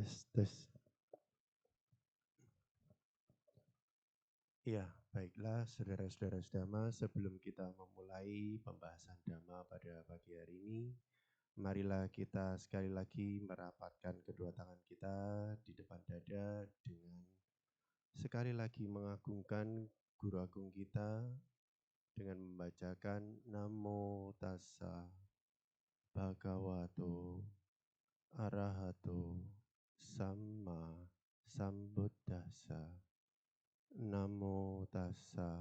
Tes. Ya, baiklah saudara-saudara Dhamma, sebelum kita memulai pembahasan Dhamma pada pagi hari ini, marilah kita sekali lagi merapatkan kedua tangan kita di depan dada dengan sekali lagi mengagungkan Guru Agung kita dengan membacakan Namo Tassa Bhagavato Arahato Samma Sambuddhassa. Namo Tassa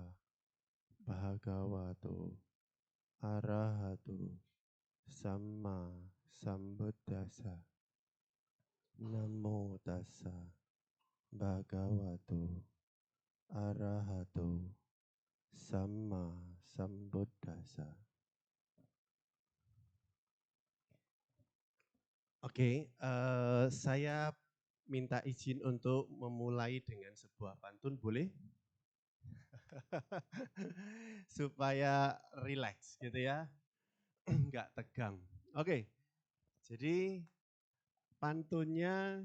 Bhagavato Arahato Samma Sambuddhassa. Namo Tassa Bhagavato Arahato Samma Sambuddhassa. Oke, saya minta izin untuk memulai dengan sebuah pantun, boleh? Supaya rileks gitu ya, nggak tegang. Oke, jadi pantunnya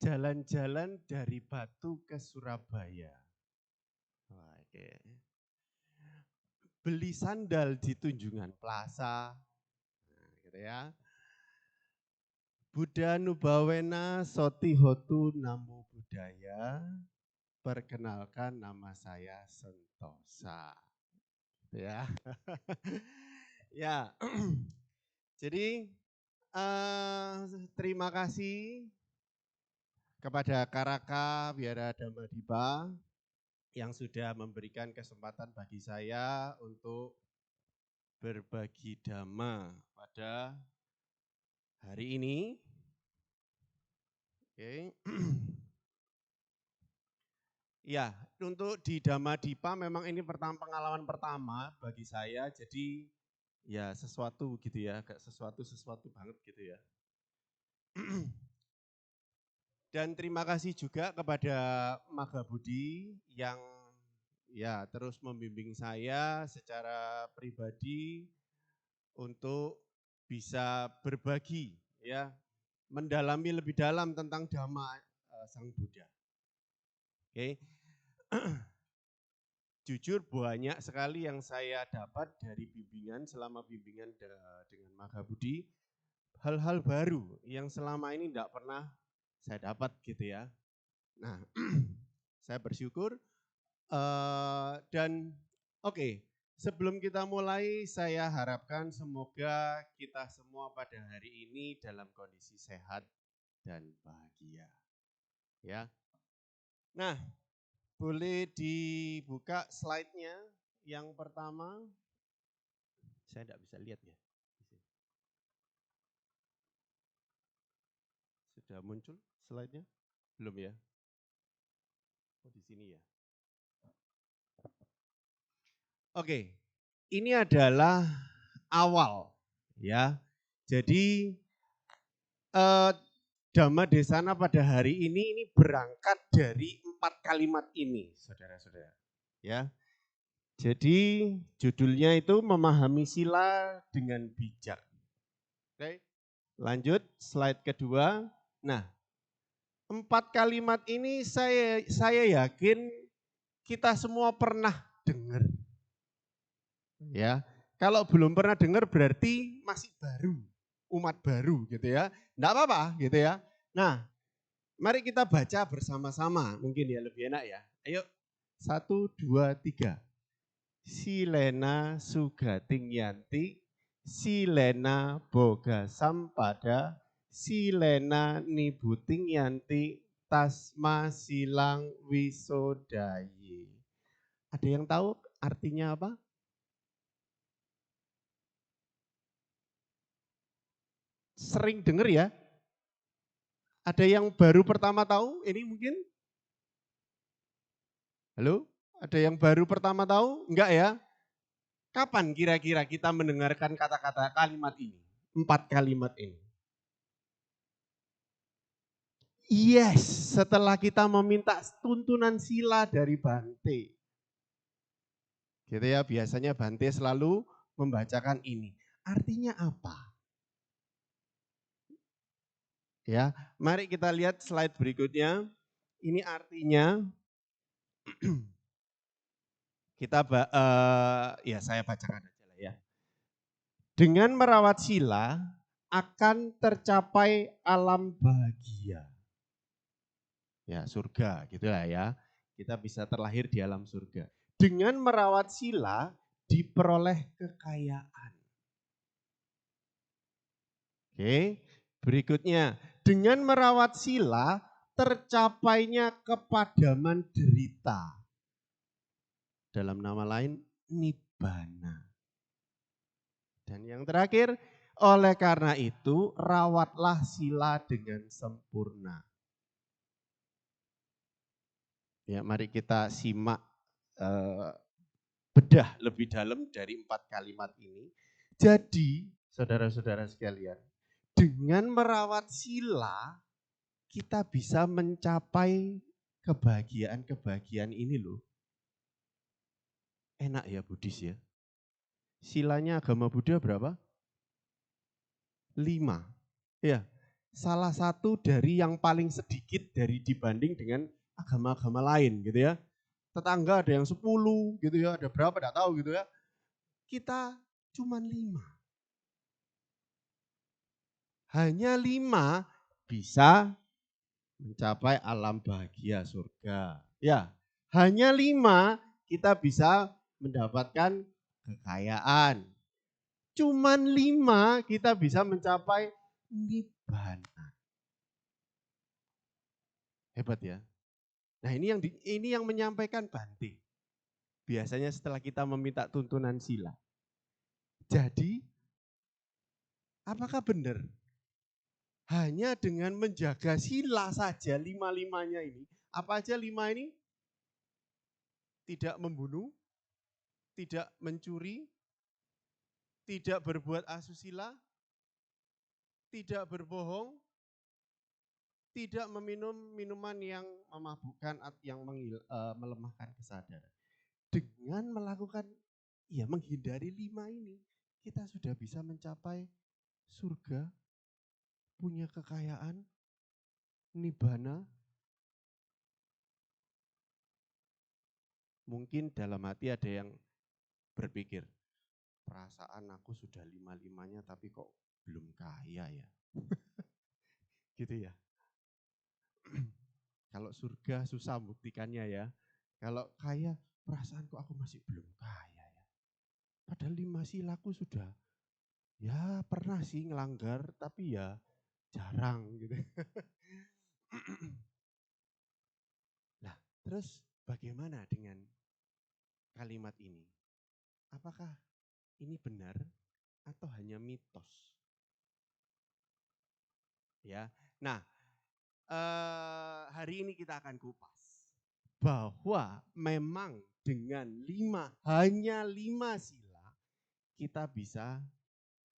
jalan-jalan dari Batu ke Surabaya. Oke. Beli sandal di Tunjungan Plaza, nah, gitu ya. Buddha Nubawena Soti Hotu Namo Buddhaya. Perkenalkan nama saya Sentosa. Ya. Ya. Jadi terima kasih kepada Karaka Wihara Dhammadippa yang sudah memberikan kesempatan bagi saya untuk berbagi dhamma pada hari ini. Oke. Ya, untuk di Dhammadippa memang ini pengalaman pertama bagi saya, jadi ya sesuatu gitu ya, agak sesuatu banget gitu ya. Dan terima kasih juga kepada Maga Budi yang ya terus membimbing saya secara pribadi untuk bisa berbagi ya, mendalami lebih dalam tentang Dhamma Sang Buddha. Oke. Jujur banyak sekali yang saya dapat dari bimbingan selama bimbingan dengan Maga Budi, hal-hal baru yang selama ini tidak pernah saya dapat gitu ya. Nah, saya bersyukur dan oke, sebelum kita mulai saya harapkan semoga kita semua pada hari ini dalam kondisi sehat dan bahagia. Ya. Nah, boleh dibuka slide-nya yang pertama. Saya tidak bisa lihat ya. Sudah muncul slide-nya? Belum ya? Oh, di sini ya. Oke, ini adalah awal ya. Jadi Dhamma Desana pada hari ini berangkat dari 4 kalimat ini, saudara-saudara. Ya. Jadi judulnya itu memahami sila dengan bijak. Oke. Lanjut slide kedua. Nah, 4 kalimat ini saya yakin kita semua pernah dengar. Ya, kalau belum pernah dengar berarti masih baru, umat baru gitu ya. Enggak apa-apa gitu ya. Nah, mari kita baca bersama-sama, mungkin ya lebih enak ya. Ayo, 1, 2, 3. Silena sugating yanti, silena boga sampada, silena nibuting yanti, tasma silang wisodayi. Ada yang tahu artinya apa? Sering dengar ya? Ada yang baru pertama tahu? Ini mungkin? Halo? Ada yang baru pertama tahu? Enggak ya? Kapan kira-kira kita mendengarkan kata-kata kalimat ini? 4 kalimat ini. Yes, setelah kita meminta tuntunan sila dari Bante. Gitu ya, biasanya Bante selalu membacakan ini. Artinya apa? Ya, mari kita lihat slide berikutnya. Ini artinya ya saya bacakan aja lah ya. Dengan merawat sila akan tercapai alam bahagia. Ya, surga gitu lah ya. Kita bisa terlahir di alam surga. Dengan merawat sila diperoleh kekayaan. Oke, berikutnya. Dengan merawat sila tercapainya kepadaman derita. Dalam nama lain, nibbana. Dan yang terakhir, oleh karena itu rawatlah sila dengan sempurna. Ya, mari kita simak bedah lebih dalam dari 4 kalimat ini. Jadi, saudara-saudara sekalian, dengan merawat sila kita bisa mencapai kebahagiaan-kebahagiaan ini loh. Enak ya Buddhis ya. Silanya agama Buddha berapa? 5. Ya, salah satu dari yang paling sedikit dari dibanding dengan agama-agama lain gitu ya. Tetangga ada yang 10 gitu ya, ada berapa enggak tahu gitu ya. Kita cuma 5. Hanya 5 bisa mencapai alam bahagia surga. Ya, hanya 5 kita bisa mendapatkan kekayaan. Cuman 5 kita bisa mencapai nibbana. Hebat ya. Nah, ini yang menyampaikan Bante. Biasanya setelah kita meminta tuntunan sila. Jadi, apakah benar? Hanya dengan menjaga sila saja 5-5-nya ini. Apa aja 5 ini? Tidak membunuh, tidak mencuri, tidak berbuat asusila, tidak berbohong, tidak meminum minuman yang memabukkan, yang melemahkan kesadaran. Dengan melakukan, ya menghindari 5 ini, kita sudah bisa mencapai surga, punya kekayaan, nibbana. Mungkin dalam hati ada yang berpikir, perasaan aku sudah 5-5-nya tapi kok belum kaya ya. Gitu ya. Kalau surga susah buktikannya ya. Kalau kaya, perasaanku aku masih belum kaya ya. Padahal 5 silaku sudah, ya pernah sih ngelanggar, tapi ya jarang gitu. Nah, terus bagaimana dengan kalimat ini? Apakah ini benar atau hanya mitos? Ya, nah hari ini kita akan kupas bahwa memang dengan hanya 5 sila kita bisa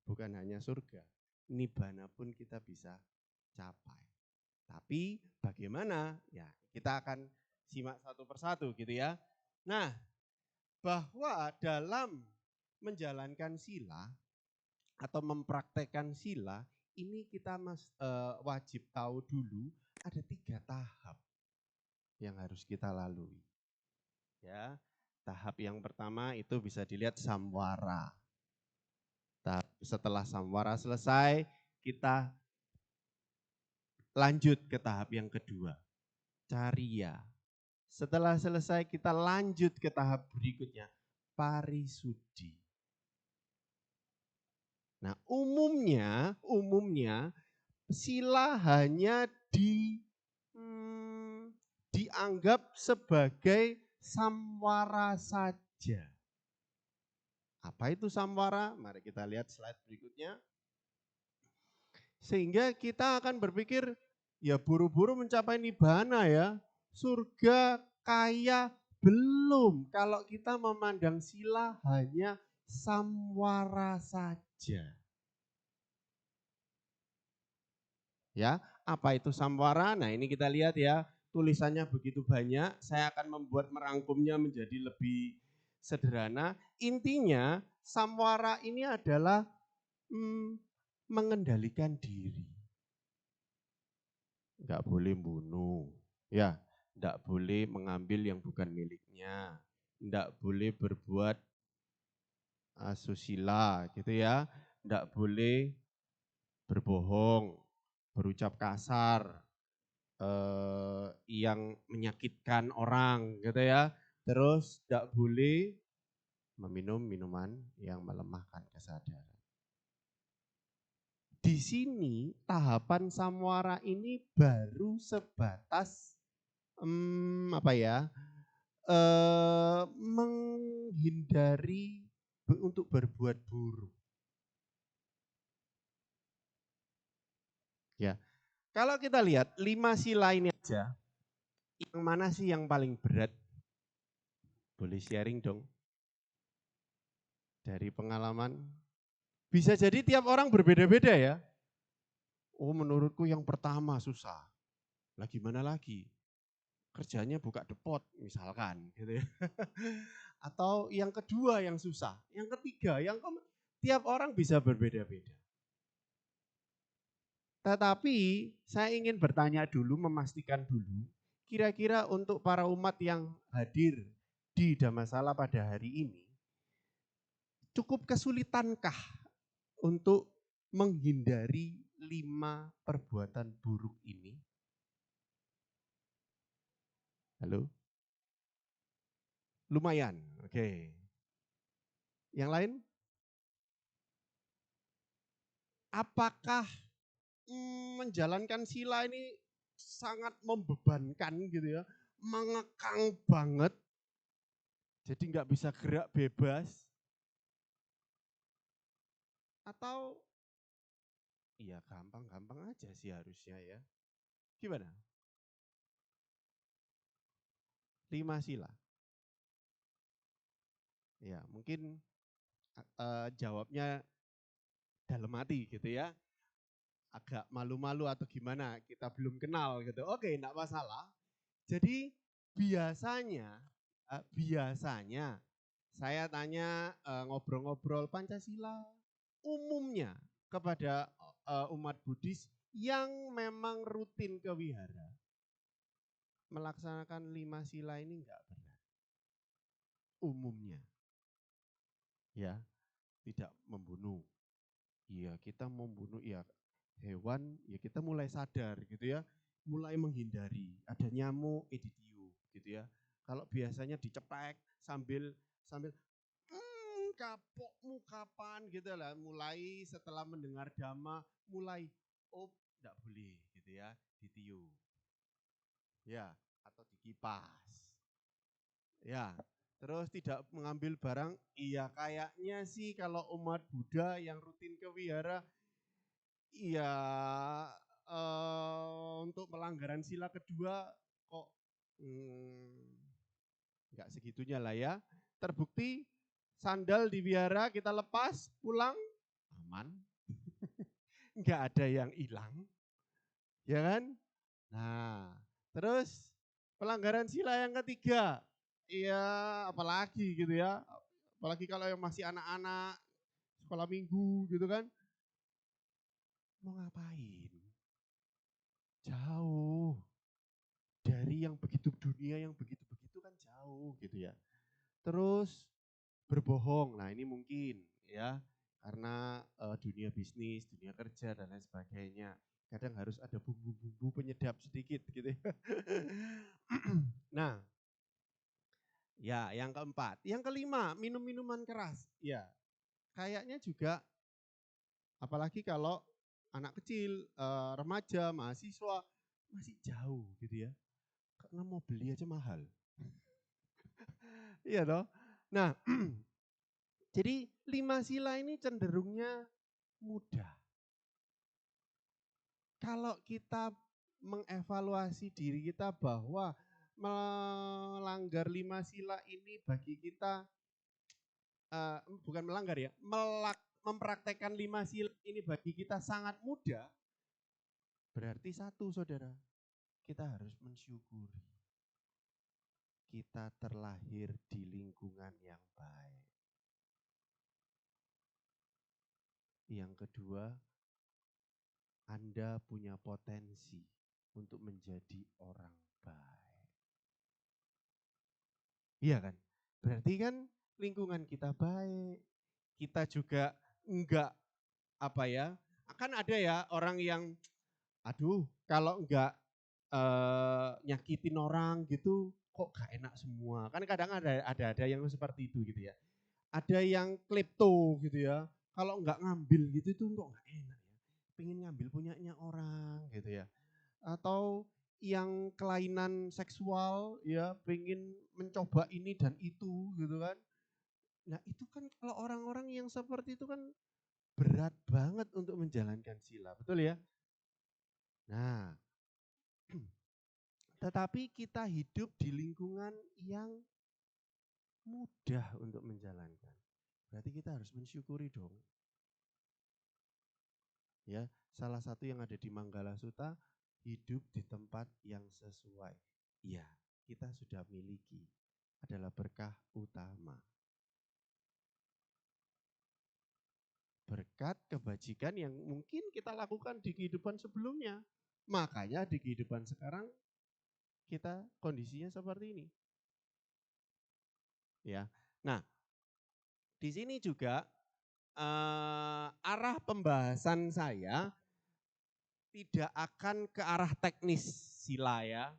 bukan hanya surga, nibbana pun kita bisa capai. Tapi bagaimana? Ya, kita akan simak satu persatu gitu ya. Nah, bahwa dalam menjalankan sila atau mempraktekkan sila, ini kita wajib tahu dulu ada 3 tahap yang harus kita lalui. Ya, tahap yang pertama itu bisa dilihat samwara. Setelah samwara selesai, kita lanjut ke tahap yang kedua, cariya. Setelah selesai kita lanjut ke tahap berikutnya, parisuddhi. Nah, umumnya sila hanya dianggap sebagai samwara saja. Apa itu samwara? Mari kita lihat slide berikutnya. Sehingga kita akan berpikir, ya buru-buru mencapai nibbana ya. Surga kaya belum. Kalau kita memandang sila hanya samwara saja. Ya, apa itu samwara? Nah, ini kita lihat ya, tulisannya begitu banyak. Saya akan membuat merangkumnya menjadi lebih sederhana. Intinya, samwara ini adalah mengendalikan diri. nggak boleh bunuh, ya, nggak boleh mengambil yang bukan miliknya, nggak boleh berbuat asusila gitu ya, nggak boleh berbohong, berucap kasar, yang menyakitkan orang gitu ya, terus nggak boleh meminum minuman yang melemahkan kesadaran. Di sini tahapan samwara ini baru sebatas apa ya? Menghindari untuk berbuat buruk. Ya, kalau kita lihat 5 sila ini aja, yang mana sih yang paling berat? Boleh sharing dong dari pengalaman. Bisa jadi tiap orang berbeda-beda ya. Oh, menurutku yang pertama susah. Lah gimana lagi? Kerjanya buka depot misalkan gitu ya. Atau yang kedua yang susah, yang ketiga, tiap orang bisa berbeda-beda. Tetapi saya ingin bertanya dulu, memastikan dulu, kira-kira untuk para umat yang hadir di Dhammasala pada hari ini, cukup kesulitankah untuk menghindari 5 perbuatan buruk ini? Halo? Lumayan, oke. Yang lain? Apakah menjalankan sila ini sangat membebankan gitu ya, mengekang banget, jadi nggak bisa gerak bebas, atau iya gampang-gampang aja sih harusnya ya. Gimana? 5 sila. Ya mungkin jawabnya dalam hati gitu ya, agak malu-malu atau gimana, kita belum kenal gitu. Oke, enggak masalah. Jadi biasanya, biasanya saya tanya ngobrol-ngobrol Pancasila umumnya kepada umat Buddhis yang memang rutin ke wihara, melaksanakan 5 sila ini enggak berat. Umumnya, ya, tidak membunuh. Iya, kita membunuh ya hewan, ya kita mulai sadar gitu ya, mulai menghindari. Ada nyamuk, ditiup gitu ya. Kalau biasanya dicepek sambil sambil kapokmu kapan gitu lah, mulai setelah mendengar dhamma, mulai oh enggak boleh gitu ya, ditiup. Ya, atau dikipas. Ya, terus tidak mengambil barang, iya kayaknya sih kalau umat Buddha yang rutin ke wihara, iya untuk pelanggaran sila kedua kok nggak segitunya lah ya. Terbukti sandal di wihara kita lepas, pulang, aman. Nggak ada yang hilang, ya kan? Nah, terus pelanggaran sila yang ketiga, iya apalagi gitu ya, apalagi kalau yang masih anak-anak, sekolah minggu gitu kan, mau ngapain? Jauh dari yang begitu dunia yang begitu-begitu kan jauh gitu ya. Terus berbohong, nah ini mungkin ya karena dunia bisnis, dunia kerja dan lain sebagainya. Kadang harus ada bumbu-bumbu penyedap sedikit gitu ya. Nah, ya yang keempat. Yang kelima, minum minuman keras. Ya, kayaknya juga apalagi kalau anak kecil, remaja, mahasiswa masih jauh gitu ya. Karena mau beli aja mahal. Iya toh? Nah, jadi 5 sila ini cenderungnya mudah. Kalau kita mengevaluasi diri kita bahwa melanggar 5 sila ini bagi kita, bukan melanggar ya, mempraktekkan 5 sila ini bagi kita sangat mudah, berarti satu saudara, kita harus mensyukuri. Kita terlahir di lingkungan yang baik. Yang kedua, Anda punya potensi untuk menjadi orang baik. Iya kan? Berarti kan lingkungan kita baik, kita juga enggak apa ya, kan ada ya orang yang aduh kalau enggak nyakitin orang gitu kok gak enak semua. Kan kadang ada yang seperti itu gitu ya. Ada yang klepto gitu ya. Kalau enggak ngambil gitu tuh kok gak enak ya. Pengen ngambil punyanya orang gitu ya. Atau yang kelainan seksual ya, pengen mencoba ini dan itu gitu kan. Nah itu kan kalau orang-orang yang seperti itu kan berat banget untuk menjalankan sila, betul ya? Nah, tetapi kita hidup di lingkungan yang mudah untuk menjalankan. Berarti kita harus mensyukuri dong. Ya, salah satu yang ada di Manggala Sutta, hidup di tempat yang sesuai. Iya, kita sudah miliki, adalah berkah utama. Berkat kebajikan yang mungkin kita lakukan di kehidupan sebelumnya. Makanya di kehidupan sekarang kita kondisinya seperti ini. Ya. Nah, di sini juga arah pembahasan saya tidak akan ke arah teknis sila ya.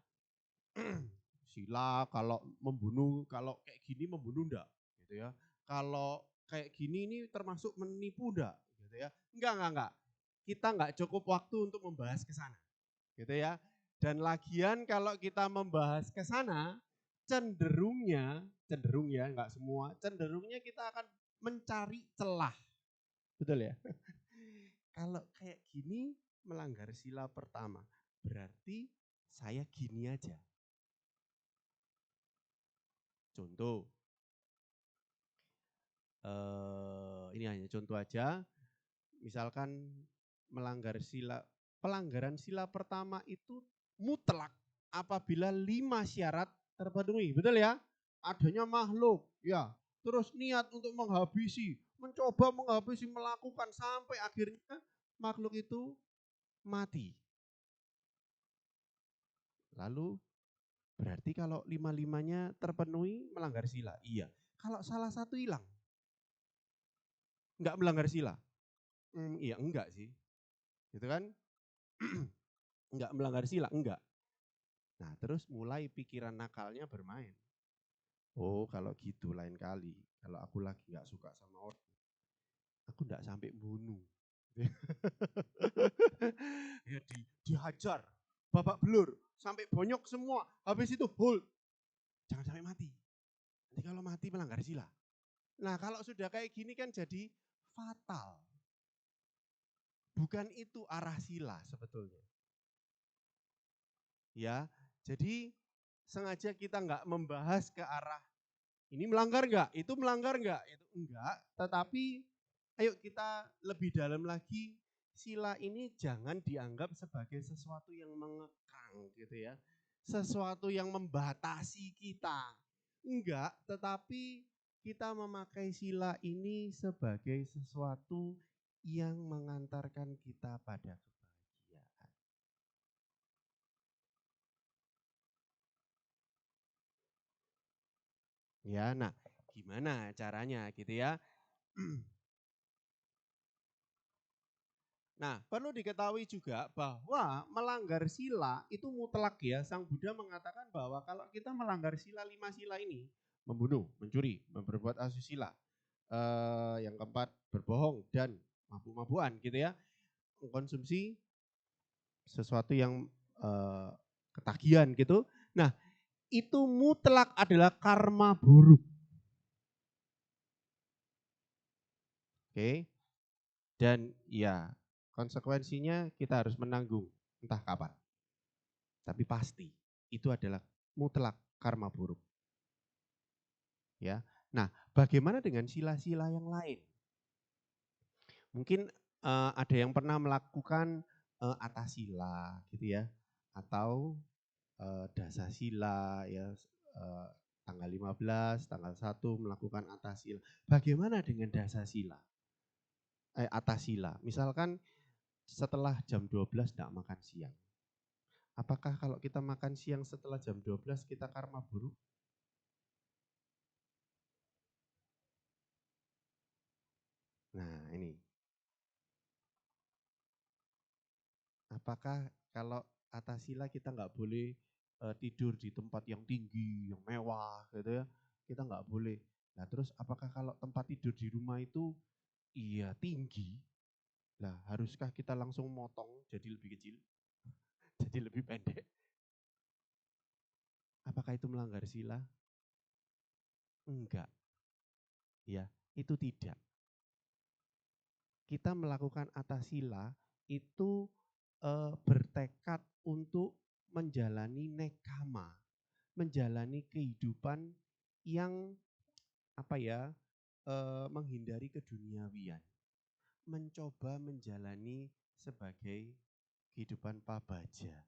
Sila kalau membunuh, kalau kayak gini membunuh enggak gitu ya. Kalau kayak gini ini termasuk menipu enggak gitu ya. Enggak. Kita enggak cukup waktu untuk membahas ke sana. Gitu ya. Dan lagian kalau kita membahas ke sana cenderung ya enggak semua, cenderungnya kita akan mencari celah. Betul ya? Kalau kayak gini melanggar sila pertama, berarti saya gini aja. Contoh, ini hanya contoh aja, misalkan pelanggaran sila pertama itu mutlak apabila 5 syarat terpenuhi, betul ya? Adanya makhluk, ya, terus niat untuk menghabisi, mencoba menghabisi, melakukan sampai akhirnya makhluk itu mati. Lalu berarti kalau 5-5-nya terpenuhi melanggar sila? Iya. Kalau salah satu hilang, enggak melanggar sila? Iya enggak sih. Gitu kan? Enggak melanggar sila, enggak. Nah terus mulai pikiran nakalnya bermain. Oh kalau gitu lain kali, kalau aku lagi enggak suka sama orang, aku enggak sampai bunuh. Ya dihajar, babak belur, sampai bonyok semua. Habis itu hold, jangan sampai mati. Nanti kalau mati melanggar sila. Nah kalau sudah kayak gini kan jadi fatal. Bukan itu arah sila sebetulnya. Ya, jadi sengaja kita nggak membahas ke arah ini melanggar nggak, itu melanggar nggak, itu enggak. Tetapi ayo kita lebih dalam lagi, sila ini jangan dianggap sebagai sesuatu yang mengekang gitu ya. Sesuatu yang membatasi kita. Enggak, tetapi kita memakai sila ini sebagai sesuatu yang mengantarkan kita pada kebahagiaan. Ya, nah gimana caranya gitu ya. Nah, perlu diketahui juga bahwa melanggar sila itu mutlak ya. Sang Buddha mengatakan bahwa kalau kita melanggar sila 5 sila ini, membunuh, mencuri, memperbuat asusila, yang keempat berbohong dan mabuk-mabukan gitu ya, mengkonsumsi sesuatu yang ketagihan gitu. Nah, itu mutlak adalah karma buruk. Oke. Dan ya, konsekuensinya kita harus menanggung entah kapan. Tapi pasti itu adalah mutlak karma buruk. Ya. Nah, bagaimana dengan sila-sila yang lain? Mungkin ada yang pernah melakukan atasila gitu ya, atau dasasila ya, tanggal 15, tanggal 1 melakukan atasila. Bagaimana dengan dasasila? Atasila, misalkan setelah jam 12 enggak makan siang. Apakah kalau kita makan siang setelah jam 12 kita karma buruk? Nah ini, apakah kalau atasila kita nggak boleh tidur di tempat yang tinggi, yang mewah gitu ya, kita nggak boleh. Nah terus apakah kalau tempat tidur di rumah itu iya tinggi, lah haruskah kita langsung motong jadi lebih kecil, jadi lebih pendek? Apakah itu melanggar sila? Enggak, ya itu tidak. Kita melakukan atasila itu bertekad untuk menjalani nekama, menjalani kehidupan yang apa ya, menghindari keduniawian, mencoba menjalani sebagai kehidupan pabaja,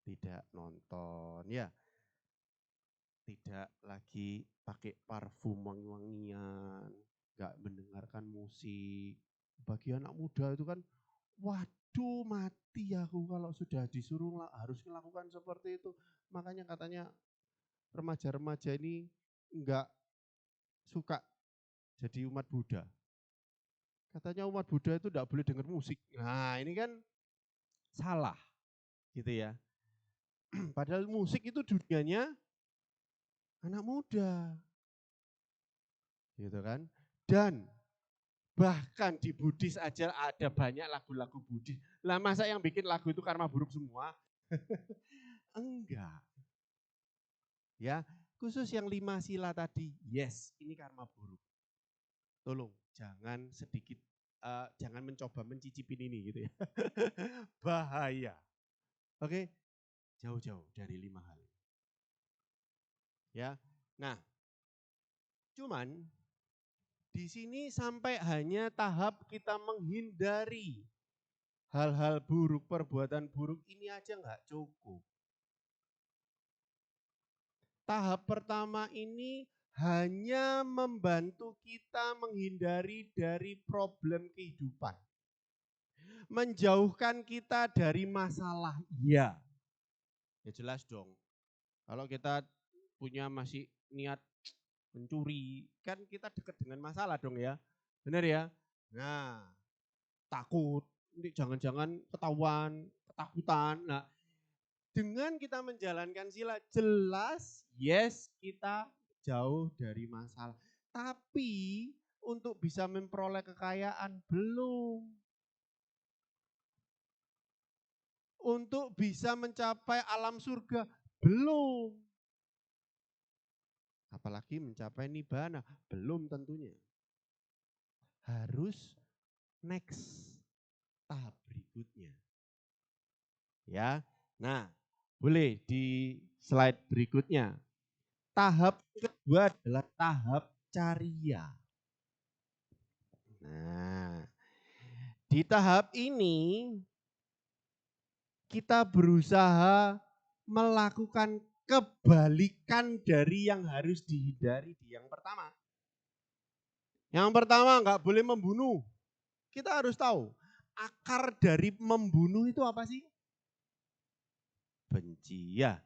tidak nonton ya, tidak lagi pakai parfum wangi-wangian, nggak mendengarkan musik. Bagi anak muda itu kan, waduh mati aku kalau sudah disuruh harus melakukan seperti itu. Makanya katanya remaja-remaja ini nggak suka jadi umat Buddha. Katanya umat Buddha itu tidak boleh dengar musik. Nah ini kan salah gitu ya. Padahal musik itu dunianya anak muda gitu kan. Dan bahkan di Buddhis aja ada banyak lagu-lagu Buddhis. Lah masa yang bikin lagu itu karma buruk semua? Enggak. Ya, khusus yang 5 sila tadi, yes, ini karma buruk. Tolong jangan sedikit jangan mencoba mencicipin ini gitu ya. Bahaya. Oke, jauh-jauh dari 5 hal. Ya. Nah, cuman di sini sampai hanya tahap kita menghindari hal-hal buruk, perbuatan buruk ini aja nggak cukup. Tahap pertama ini hanya membantu kita menghindari dari problem kehidupan. Menjauhkan kita dari masalah, iya. Ya jelas dong. Kalau kita punya masih niat mencuri, kan kita dekat dengan masalah dong ya. Benar ya? Nah, takut, ini jangan-jangan ketahuan, ketakutan. Nah, dengan kita menjalankan sila, jelas yes kita jauh dari masalah. Tapi untuk bisa memperoleh kekayaan belum. Untuk bisa mencapai alam surga belum. Apalagi mencapai nibbana belum tentunya. Harus next tahap berikutnya. Ya. Nah, boleh di slide berikutnya. Tahap kedua adalah tahap cariya. Nah, di tahap ini kita berusaha melakukan kebalikan dari yang harus dihindari di yang pertama. Yang pertama nggak boleh membunuh. Kita harus tahu akar dari membunuh itu apa sih? Benci ya.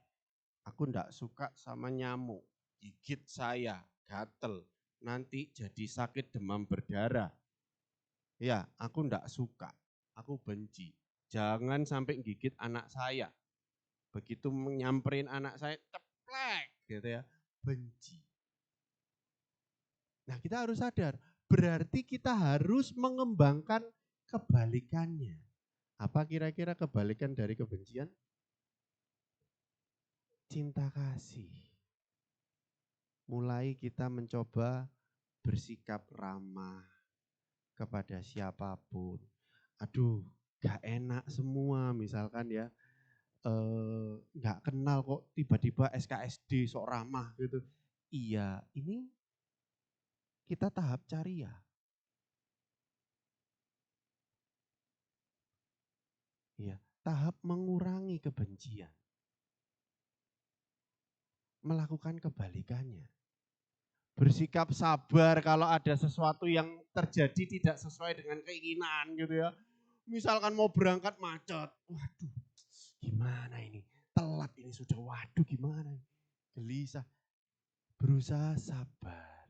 Aku enggak suka sama nyamuk, gigit saya, gatel, nanti jadi sakit demam berdarah. Ya, aku enggak suka, aku benci. Jangan sampai gigit anak saya. Begitu menyamperin anak saya, ceplek gitu ya, benci. Nah kita harus sadar, berarti kita harus mengembangkan kebalikannya. Apa kira-kira kebalikan dari kebencian? Cinta kasih. Mulai kita mencoba bersikap ramah kepada siapapun. Aduh, gak enak semua misalkan ya. Gak kenal kok tiba-tiba SKSD sok ramah gitu. Iya, ini kita tahap cariya. Iya, tahap mengurangi kebencian. Melakukan kebalikannya. Bersikap sabar kalau ada sesuatu yang terjadi tidak sesuai dengan keinginan gitu ya. Misalkan mau berangkat macet, waduh Gimana ini? Telat ini sudah, waduh gimana? Gelisah, berusaha sabar.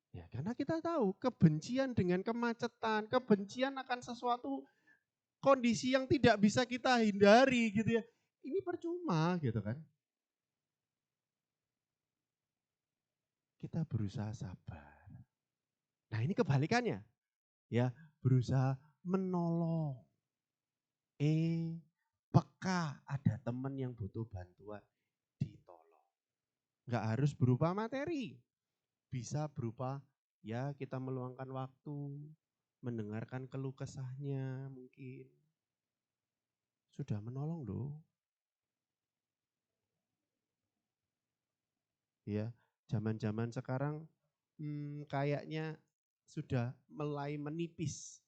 Ya, karena kita tahu kebencian dengan kemacetan, kebencian akan sesuatu kondisi yang tidak bisa kita hindari gitu ya. Ini percuma gitu kan. Kita berusaha sabar. Nah, ini kebalikannya. Ya, berusaha menolong. Peka ada teman yang butuh bantuan, ditolong. Enggak harus berupa materi. Bisa berupa ya kita meluangkan waktu, mendengarkan keluh kesahnya mungkin. Sudah menolong loh. Ya, zaman-zaman sekarang kayaknya sudah mulai menipis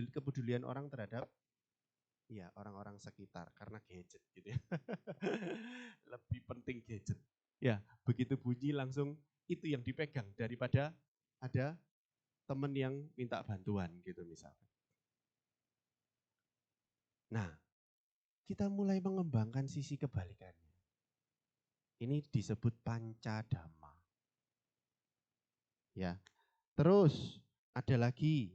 kepedulian orang terhadap ya orang-orang sekitar karena gadget gitu ya. Lebih penting gadget. Ya, begitu bunyi langsung itu yang dipegang daripada ada teman yang minta bantuan gitu misalkan. Nah, kita mulai mengembangkan sisi kebalikannya. Ini disebut pancadama. Ya. Terus ada lagi,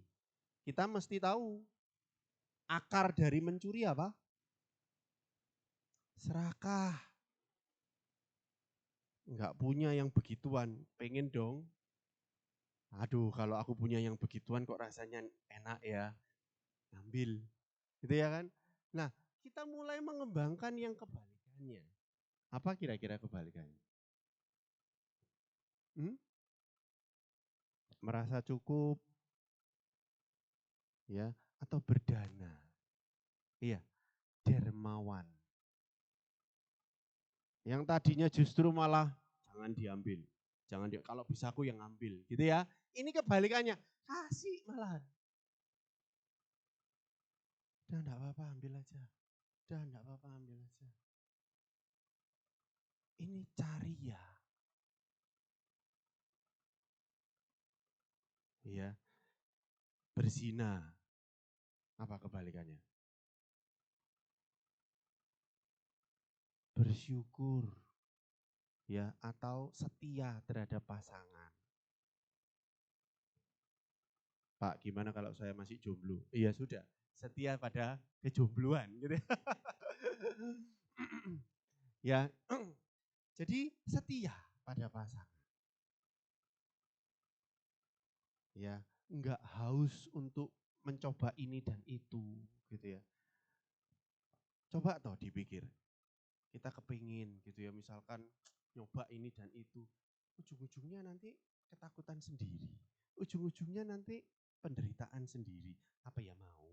kita mesti tahu akar dari mencuri apa? Serakah. Enggak punya yang begituan, pengen dong. Aduh, kalau aku punya yang begituan kok rasanya enak ya. Ambil. Gitu ya kan? Nah, kita mulai mengembangkan yang kebalikannya. Apa kira-kira kebalikannya? Merasa cukup, ya, atau berdana. Iya, dermawan. Yang tadinya justru malah jangan diambil. Kalau bisa aku yang ambil, gitu ya. Ini kebalikannya, kasih malah. Udah enggak apa-apa ambil aja. Udah enggak apa-apa ambil aja. Ini cari ya. Iya. Berzina. Apa kebalikannya? Bersyukur. Ya, atau setia terhadap pasangan. Pak, gimana kalau saya masih jomblo? Iya sudah, setia pada kejombloan gitu. Ya, jadi setia pada pasangan. Ya, enggak haus untuk mencoba ini dan itu gitu ya. Coba toh dipikir, kita kepingin gitu ya, misalkan nyoba ini dan itu. Ujung-ujungnya nanti ketakutan sendiri. Ujung-ujungnya nanti penderitaan sendiri. Apa ya mau?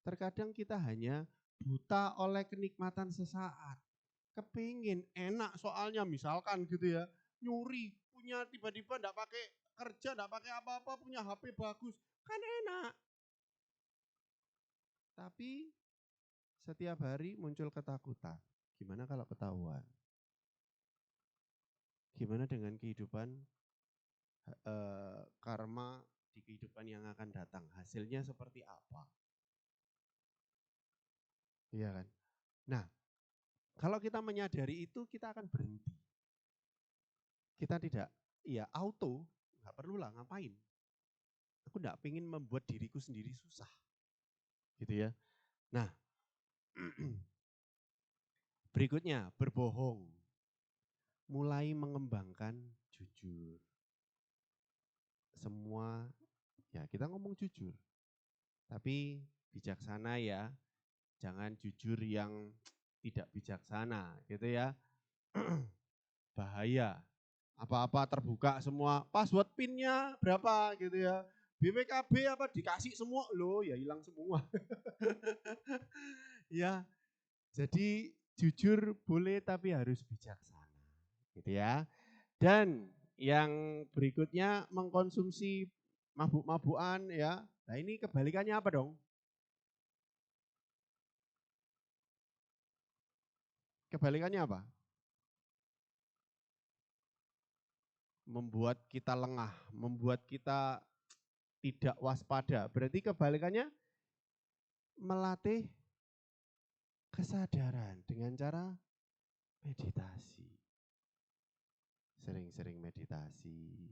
Terkadang kita hanya buta oleh kenikmatan sesaat. Kepingin, enak soalnya misalkan gitu ya. Nyuri, punya tiba-tiba enggak pakai kerja, enggak pakai apa-apa, punya HP bagus. Kan enak. Tapi setiap hari muncul ketakutan. Gimana kalau ketahuan? Gimana dengan kehidupan karma di kehidupan yang akan datang? Hasilnya seperti apa? Iya kan? Nah, kalau kita menyadari itu, kita akan berhenti. Kita tidak, ya auto, nggak perlulah ngapain. Aku nggak pengen membuat diriku sendiri susah. Gitu ya. Nah, berikutnya, berbohong. Mulai mengembangkan jujur. Semua, ya kita ngomong jujur. Tapi bijaksana ya, jangan jujur yang tidak bijaksana gitu ya. Bahaya. Apa-apa terbuka semua, password PIN-nya berapa gitu ya. BPKB apa dikasih semua loh, ya hilang semua. Ya, jadi jujur boleh tapi harus bijaksana. Gitu ya. Dan yang berikutnya mengkonsumsi mabuk-mabukan ya. Nah, ini kebalikannya apa dong? Kebalikannya apa? Membuat kita lengah, membuat kita tidak waspada. Berarti kebalikannya melatih kesadaran dengan cara meditasi. Sering-sering meditasi,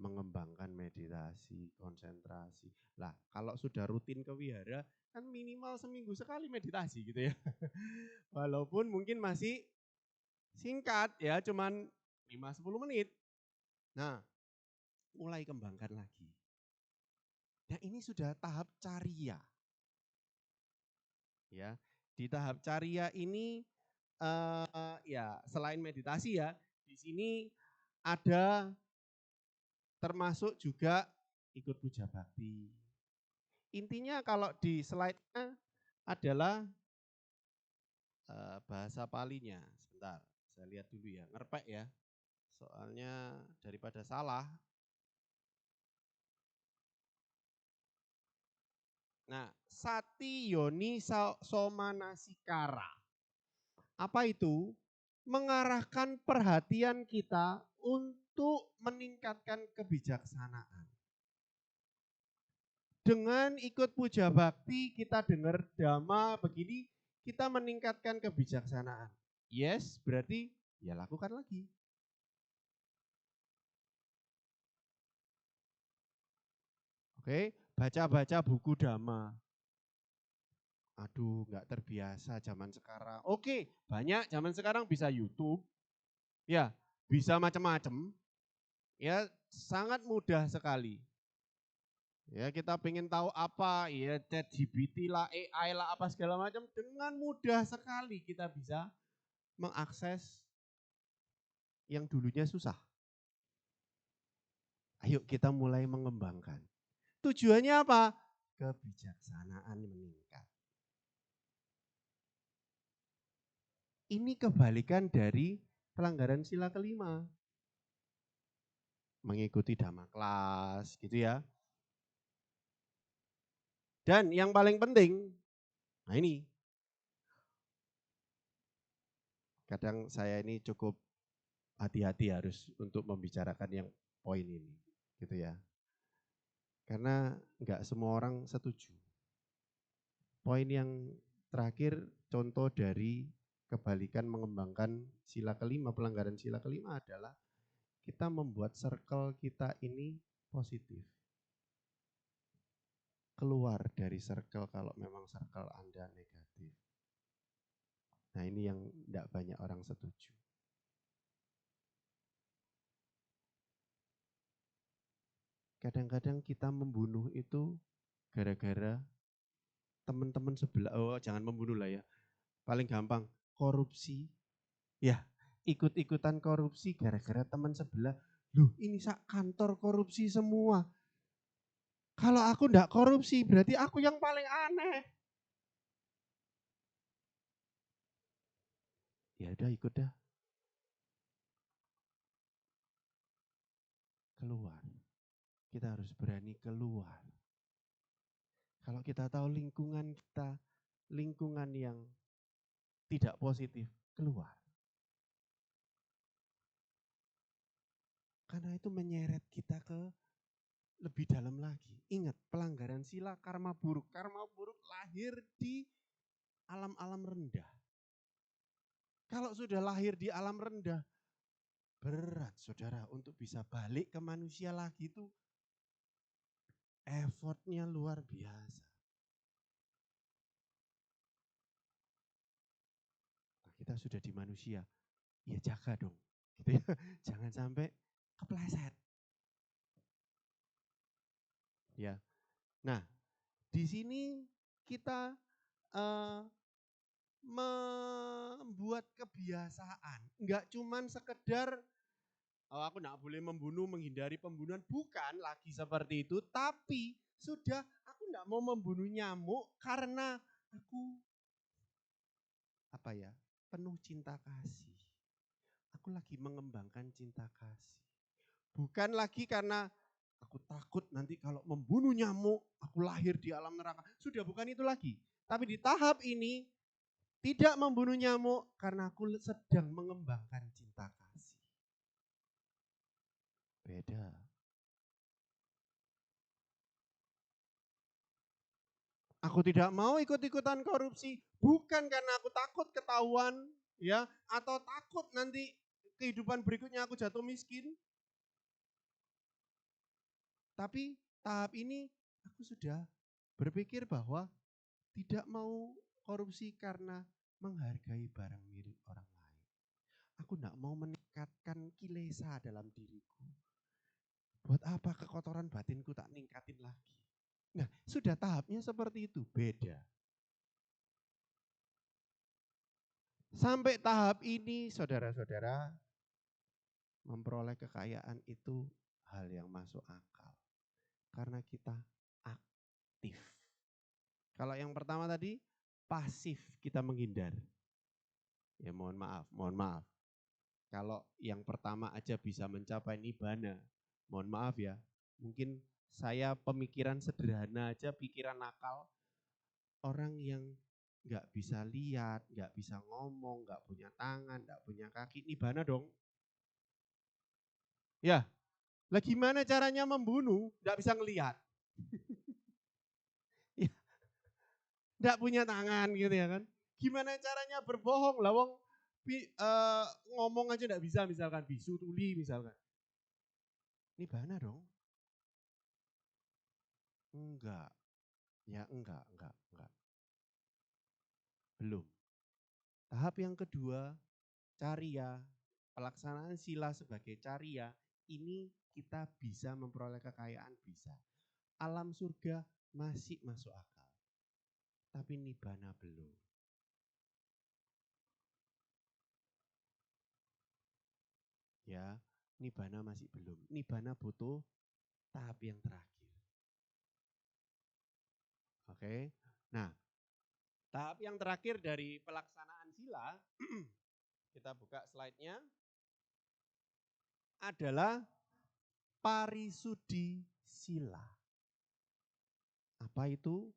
mengembangkan meditasi, konsentrasi. Lah, kalau sudah rutin ke wihara, kan minimal seminggu sekali meditasi gitu ya. Walaupun mungkin masih singkat ya, cuman 5-10 menit. Nah, mulai kembangkan lagi. Nah, ini sudah tahap cariya. Ya, di tahap cariya ini ya selain meditasi ya, di sini ada termasuk juga ikut puja bakti. Intinya kalau di slide-nya adalah bahasa Palinya. Sebentar, saya lihat dulu ya, ngerpek ya. Soalnya daripada salah. Nah, sati yoni somanasikara. Apa itu? Mengarahkan perhatian kita untuk meningkatkan kebijaksanaan. Dengan ikut puja bakti, kita dengar dhamma begini, kita meningkatkan kebijaksanaan. Yes, berarti ya lakukan lagi. Oke, baca-baca buku dhamma. Aduh, nggak terbiasa zaman sekarang. Oke, banyak zaman sekarang bisa YouTube. Ya, bisa macam-macam. Ya, sangat mudah sekali. Ya, kita pengen tahu apa, ya ChatGPT lah, AI lah, apa segala macam, dengan mudah sekali kita bisa mengakses yang dulunya susah. Ayo kita mulai mengembangkan. Tujuannya apa? Kebijaksanaan meningkat. Ini kebalikan dari pelanggaran sila kelima. Mengikuti dhamma kelas gitu ya. Dan yang paling penting, nah ini, kadang saya ini cukup hati-hati harus untuk membicarakan yang poin ini, gitu ya. Karena nggak semua orang setuju. Poin yang terakhir, contoh dari kebalikan mengembangkan sila kelima, pelanggaran sila kelima adalah kita membuat circle kita ini positif. Keluar dari circle kalau memang circle Anda negatif. Nah ini yang tidak banyak orang setuju. Kadang-kadang kita membunuh itu gara-gara teman-teman sebelah. Oh jangan membunuh lah ya. Paling gampang korupsi. Ya ikut-ikutan korupsi gara-gara teman sebelah. Loh ini sak kantor korupsi semua. Kalau aku enggak korupsi berarti aku yang paling aneh. Ya udah ikut dah. Keluar. Kita harus berani keluar. Kalau kita tahu lingkungan kita, lingkungan yang tidak positif, keluar. Karena itu menyeret kita ke lebih dalam lagi. Ingat, pelanggaran sila karma buruk. Karma buruk lahir di alam-alam rendah. Kalau sudah lahir di alam rendah, berat saudara untuk bisa balik ke manusia lagi itu effortnya luar biasa. Nah, kita sudah di manusia, ya jaga dong. Gitu ya. Jangan sampai kepleset. Ya. Nah, di sini kita membuat kebiasaan. Enggak cuman sekedar oh, aku enggak boleh membunuh, menghindari pembunuhan. Bukan lagi seperti itu. Tapi sudah aku enggak mau membunuh nyamuk karena aku apa ya, penuh cinta kasih. Aku lagi mengembangkan cinta kasih. Bukan lagi karena aku takut nanti kalau membunuh nyamuk, aku lahir di alam neraka. Sudah bukan itu lagi. Tapi di tahap ini, tidak membunuh nyamuk karena aku sedang mengembangkan cinta kasih. Beda. Aku tidak mau ikut-ikutan korupsi, bukan karena aku takut ketahuan, ya, atau takut nanti kehidupan berikutnya aku jatuh miskin. Tapi tahap ini aku sudah berpikir bahwa tidak mau korupsi karena menghargai barang milik orang lain. Aku tidak mau meningkatkan kilesa dalam diriku. Buat apa kekotoran batinku tak ningkatin lagi? Nah, sudah tahapnya seperti itu, beda. Sampai tahap ini, saudara-saudara, memperoleh kekayaan itu hal yang masuk akal. Karena kita aktif. Kalau yang pertama tadi, pasif, kita menghindar. Ya mohon maaf. Kalau yang pertama aja bisa mencapai nibbana, mohon maaf ya, mungkin saya pemikiran sederhana aja, pikiran nakal, orang yang nggak bisa lihat, nggak bisa ngomong, nggak punya tangan, nggak punya kaki, nibbana dong. Ya, lah gimana caranya membunuh, nggak bisa ngelihat. Ya, nggak punya tangan gitu ya kan. Gimana caranya berbohong, lawang ngomong aja nggak bisa misalkan, bisu tuli misalkan. Nibbana dong. Enggak. Ya enggak. Belum. Tahap yang kedua, cariya, pelaksanaan sila sebagai cariya, ini kita bisa memperoleh kekayaan, bisa. Alam surga masih masuk akal. Tapi nibbana belum. Ya, nibbana masih belum. Nibbana butuh tahap yang terakhir. Oke. Nah, tahap yang terakhir dari pelaksanaan sila, kita buka slide-nya, adalah parisudhi sila. Apa itu?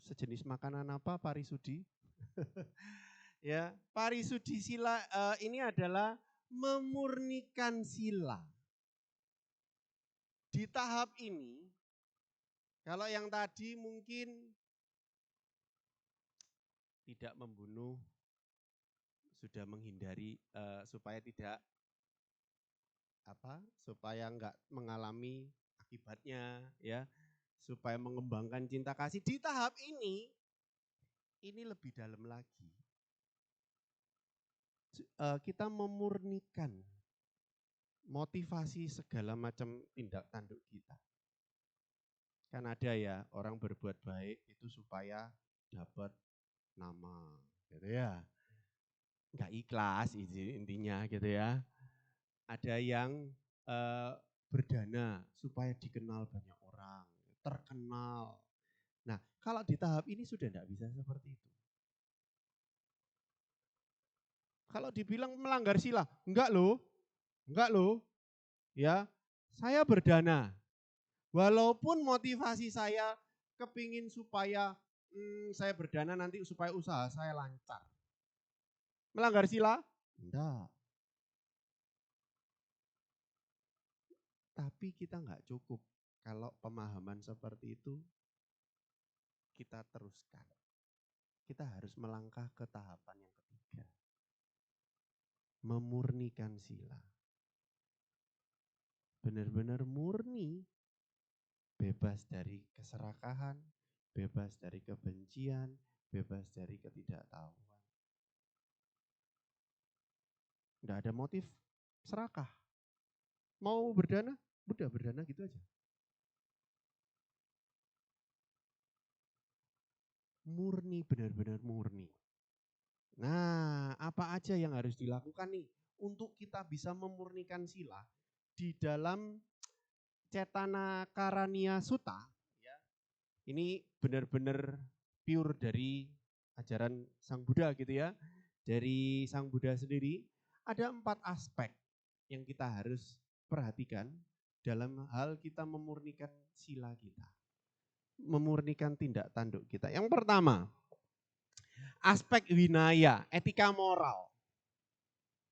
Sejenis makanan apa parisudhi? Ya, parisudhi sila ini adalah memurnikan sila. Di tahap ini, kalau yang tadi mungkin tidak membunuh, sudah menghindari supaya tidak supaya enggak mengalami akibatnya, ya, supaya mengembangkan cinta kasih. Di tahap ini lebih dalam lagi. Kita memurnikan motivasi segala macam tindak tanduk kita. Kan ada ya orang berbuat baik itu supaya dapat nama, gitu ya. Enggak ikhlas intinya gitu ya. Ada yang berdana supaya dikenal banyak orang, terkenal. Nah, kalau di tahap ini sudah enggak bisa seperti itu. Kalau dibilang melanggar sila, enggak loh. Ya, saya berdana. Walaupun motivasi saya kepingin supaya saya berdana nanti supaya usaha saya lancar. Melanggar sila? Enggak. Tapi kita enggak cukup kalau pemahaman seperti itu kita teruskan. Kita harus melangkah ke tahapan yang ketiga. Memurnikan sila. Benar-benar murni, bebas dari keserakahan, bebas dari kebencian, bebas dari ketidaktahuan. Enggak ada motif serakah. Mau berdana, udah berdana gitu aja. Murni, benar-benar murni. Nah, apa aja yang harus dilakukan nih untuk kita bisa memurnikan sila di dalam Cetana Karania Sutta, ya. Ini benar-benar pure dari ajaran Sang Buddha gitu ya. Dari Sang Buddha sendiri ada 4 aspek yang kita harus perhatikan dalam hal kita memurnikan sila kita. Memurnikan tindak tanduk kita. Yang pertama, aspek winaya, etika moral.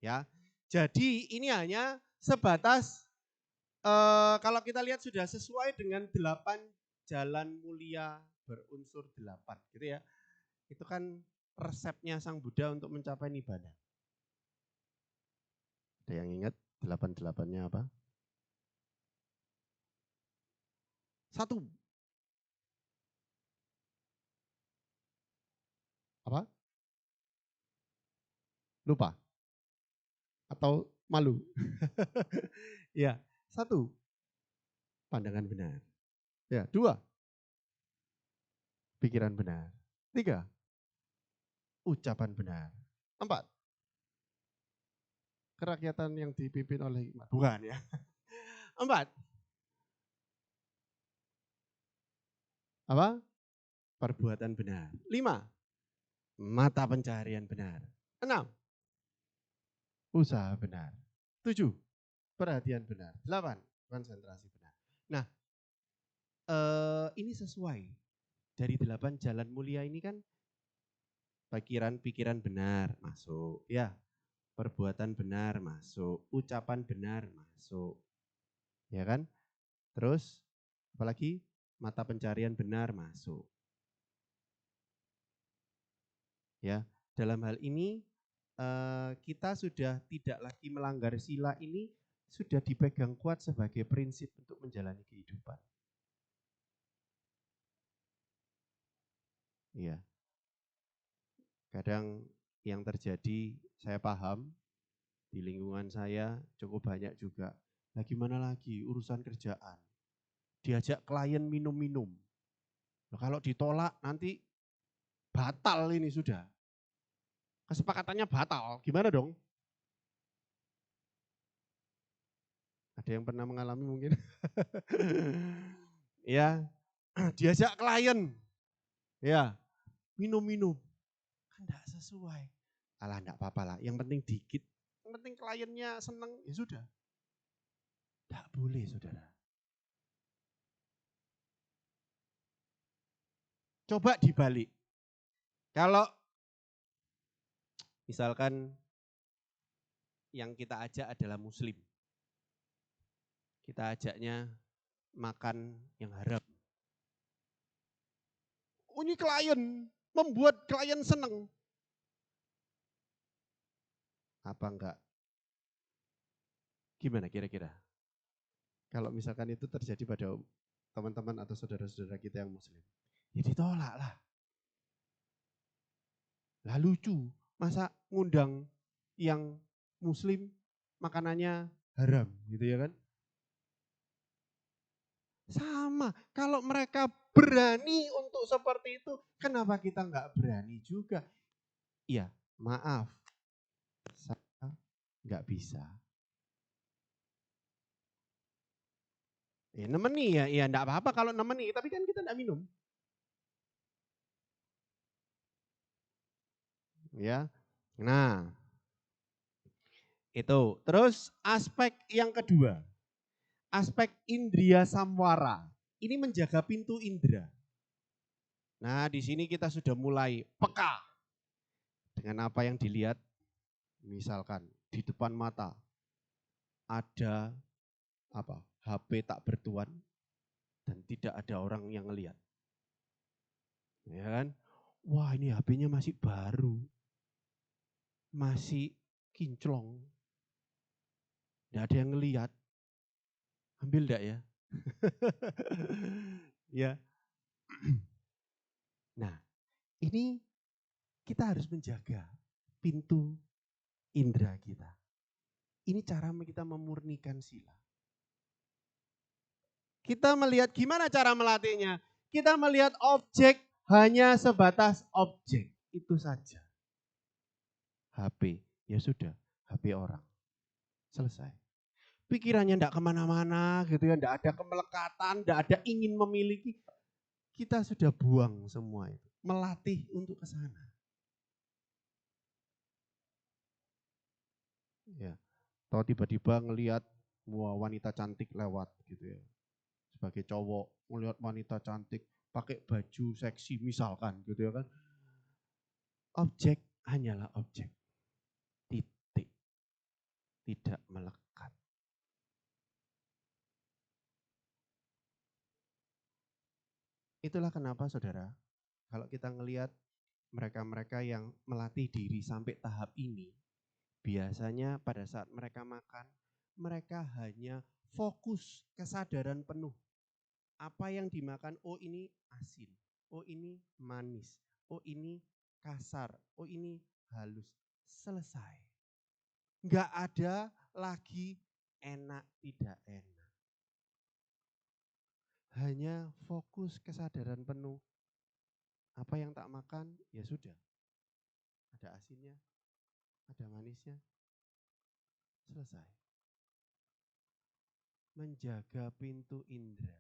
Ya. Jadi ini hanya sebatas kalau kita lihat sudah sesuai dengan 8 jalan mulia berunsur 8 gitu ya. Itu kan resepnya Sang Buddha untuk mencapai nibbana. Ada yang ingat 8-8-nya apa? 1. Apa? Lupa? Atau malu? Ya, 1. Pandangan benar. Ya, 2. Pikiran benar. 3. Ucapan benar. 4. Kerakyatan yang dipimpin oleh hikmat. Bukan ya. 4. Apa? Perbuatan benar. 5. Mata pencaharian benar. 6. Usaha benar. 7. Perhatian benar. 8. Konsentrasi benar. Nah, ini sesuai. Dari 8 jalan mulia ini kan pikiran benar masuk. Ya, perbuatan benar masuk. Ucapan benar masuk. Ya kan? Terus, apalagi mata pencarian benar masuk. Ya, dalam hal ini kita sudah tidak lagi melanggar sila ini, sudah dipegang kuat sebagai prinsip untuk menjalani kehidupan. Iya. Kadang yang terjadi, saya paham, di lingkungan saya cukup banyak juga. Nah gimana lagi urusan kerjaan. Diajak klien minum-minum. Nah, kalau ditolak nanti batal ini sudah. Kesepakatannya batal, gimana dong? Ada yang pernah mengalami mungkin? Ya, diajak klien, ya minum-minum, kan enggak sesuai. Alah enggak apa-apa lah, yang penting dikit, yang penting kliennya seneng, ya sudah. Enggak boleh saudara. Coba dibalik. Kalau misalkan yang kita ajak adalah muslim, kita ajaknya makan yang haram. Oh, ini klien, membuat klien senang. Apa enggak? Gimana kira-kira? Kalau misalkan itu terjadi pada teman-teman atau saudara-saudara kita yang muslim, ya ditolak lah. Lah lucu, masa ngundang yang muslim makanannya haram gitu ya kan? Sama, kalau mereka berani untuk seperti itu, kenapa kita nggak berani juga? Iya, maaf, saya nggak bisa. Ya nemeni ya enggak apa-apa kalau nemeni, tapi kan kita enggak minum. Ya. Nah, itu. Terus aspek yang kedua, aspek indria samwara. Ini menjaga pintu indera. Nah, di sini kita sudah mulai peka dengan apa yang dilihat. Misalkan di depan mata ada apa? HP tak bertuan dan tidak ada orang yang ngelihat. Ya kan? Wah, ini HP-nya masih baru. Masih kinclong. Tidak ada yang ngelihat. Ambil enggak ya? Ya. Nah, ini kita harus menjaga pintu indera kita. Ini cara kita memurnikan sila. Kita melihat gimana cara melatihnya. Kita melihat objek hanya sebatas objek. Itu saja. HP, ya sudah, HP orang. Selesai. Pikirannya enggak kemana-mana gitu ya, enggak ada kemelekatan, enggak ada ingin memiliki. Kita sudah buang semua itu. Melatih untuk ke sana. Ya. Atau tiba-tiba ngelihat wanita cantik lewat gitu ya. Sebagai cowok ngelihat wanita cantik pakai baju seksi misalkan gitu ya kan. Objek hanyalah objek. Titik. Tidak melekat. Itulah kenapa saudara, kalau kita ngelihat mereka-mereka yang melatih diri sampai tahap ini, biasanya pada saat mereka makan, mereka hanya fokus kesadaran penuh. Apa yang dimakan, oh ini asin, oh ini manis, oh ini kasar, oh ini halus. Selesai. Nggak ada lagi enak tidak enak. Hanya fokus kesadaran penuh. Apa yang tak makan, ya sudah. Ada asinnya, ada manisnya, selesai. Menjaga pintu indera.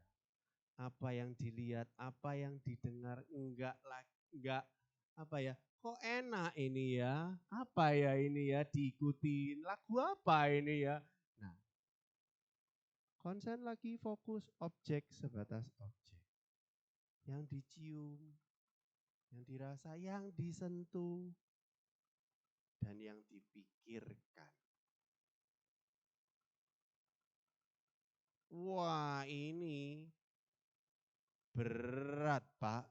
Apa yang dilihat, apa yang didengar, enggak apa ya, kok enak ini ya, apa ya ini ya, diikutin, lagu apa ini ya. Nah, konsen lagi fokus objek sebatas objek. Yang dicium, yang dirasa, yang disentuh, dan yang dipikirkan. Wah, ini berat, Pak.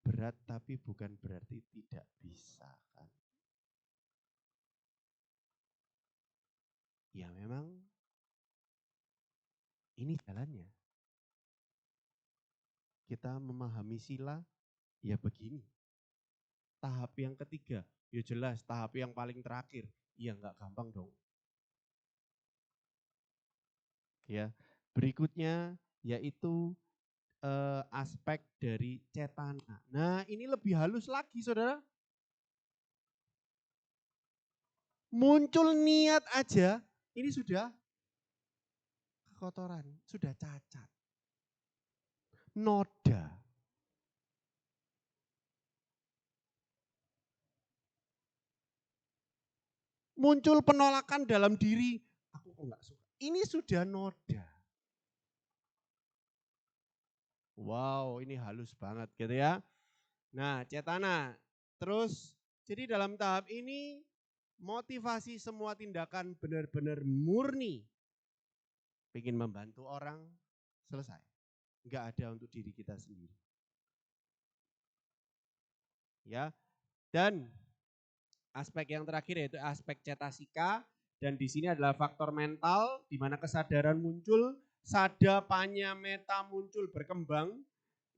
Berat tapi bukan berarti tidak bisa, kan. Ya memang ini jalannya. Kita memahami sila, ya begini. Tahap yang ketiga, ya jelas tahap yang paling terakhir. Ya enggak gampang dong. Ya, berikutnya yaitu aspek dari cetana. Nah, ini lebih halus lagi, saudara. Muncul niat aja, ini sudah kekotoran, sudah cacat. Noda. Muncul penolakan dalam diri, aku kok enggak suka. Ini sudah noda. Wow, ini halus banget gitu ya. Nah, cetana. Terus, jadi dalam tahap ini motivasi semua tindakan benar-benar murni. Pengen membantu orang, selesai. Enggak ada untuk diri kita sendiri. Ya. Dan aspek yang terakhir yaitu aspek cetasika, dan di sini adalah faktor mental di mana kesadaran muncul, sadapanya meta muncul berkembang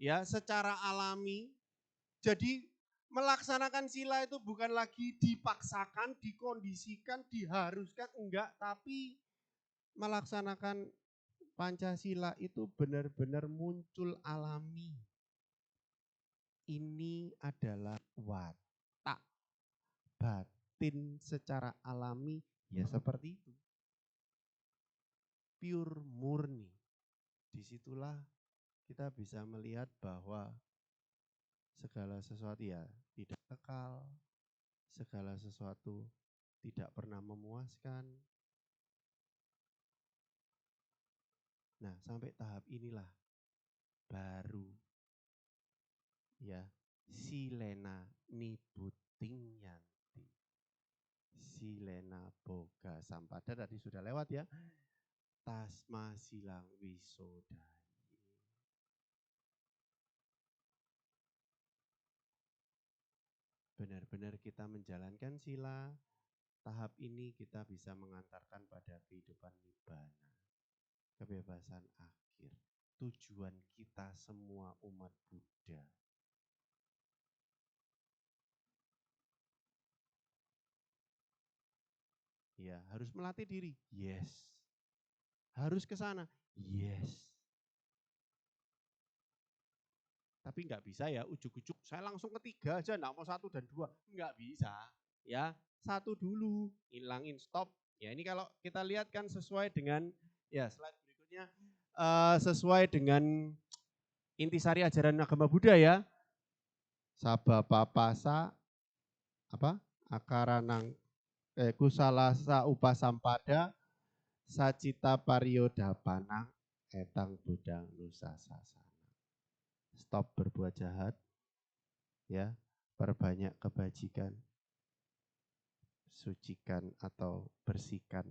ya secara alami. Jadi melaksanakan sila itu bukan lagi dipaksakan, dikondisikan, diharuskan, enggak, tapi melaksanakan Pancasila itu benar-benar muncul alami. Ini adalah watak batin secara alami, ya seperti itu. Pure murni. Disitulah kita bisa melihat bahwa segala sesuatu ya tidak kekal, segala sesuatu tidak pernah memuaskan. Nah, sampai tahap inilah baru ya silena nibuting yanti. Silena boga sampada tadi sudah lewat ya. Tasma silang wisodai. Benar-benar kita menjalankan sila, tahap ini kita bisa mengantarkan pada kehidupan nibbana, kebebasan akhir, tujuan kita semua umat Buddha. Ya, harus melatih diri. Yes. Harus ke sana. Yes. Tapi enggak bisa ya, ujuk-ujuk saya langsung ketiga aja, enggak mau 1 dan 2. Enggak bisa. Ya, 1 dulu, hilangin, stop. Ya, ini kalau kita lihat kan sesuai dengan ya slide berikutnya sesuai dengan intisari ajaran agama Buddha ya. Sabapapasa apa? Akaranang kusalasa upasampada sacita pariyodapana etang budang nusa sasana. Stop berbuat jahat, ya, perbanyak kebajikan, sucikan atau bersihkan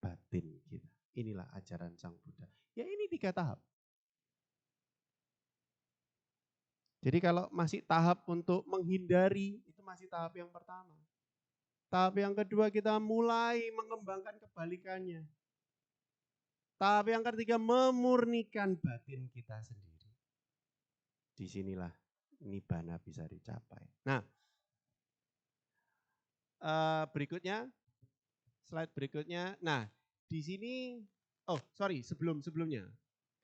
batin kita. Inilah ajaran Sang Buddha. Ya ini 3 tahap. Jadi kalau masih tahap untuk menghindari, itu masih tahap yang pertama. Tahap yang kedua kita mulai mengembangkan kebalikannya. Tahap yang ketiga memurnikan batin kita sendiri. Disinilah nibbana bisa dicapai. Nah, berikutnya, slide berikutnya. Nah, di sini, sebelumnya,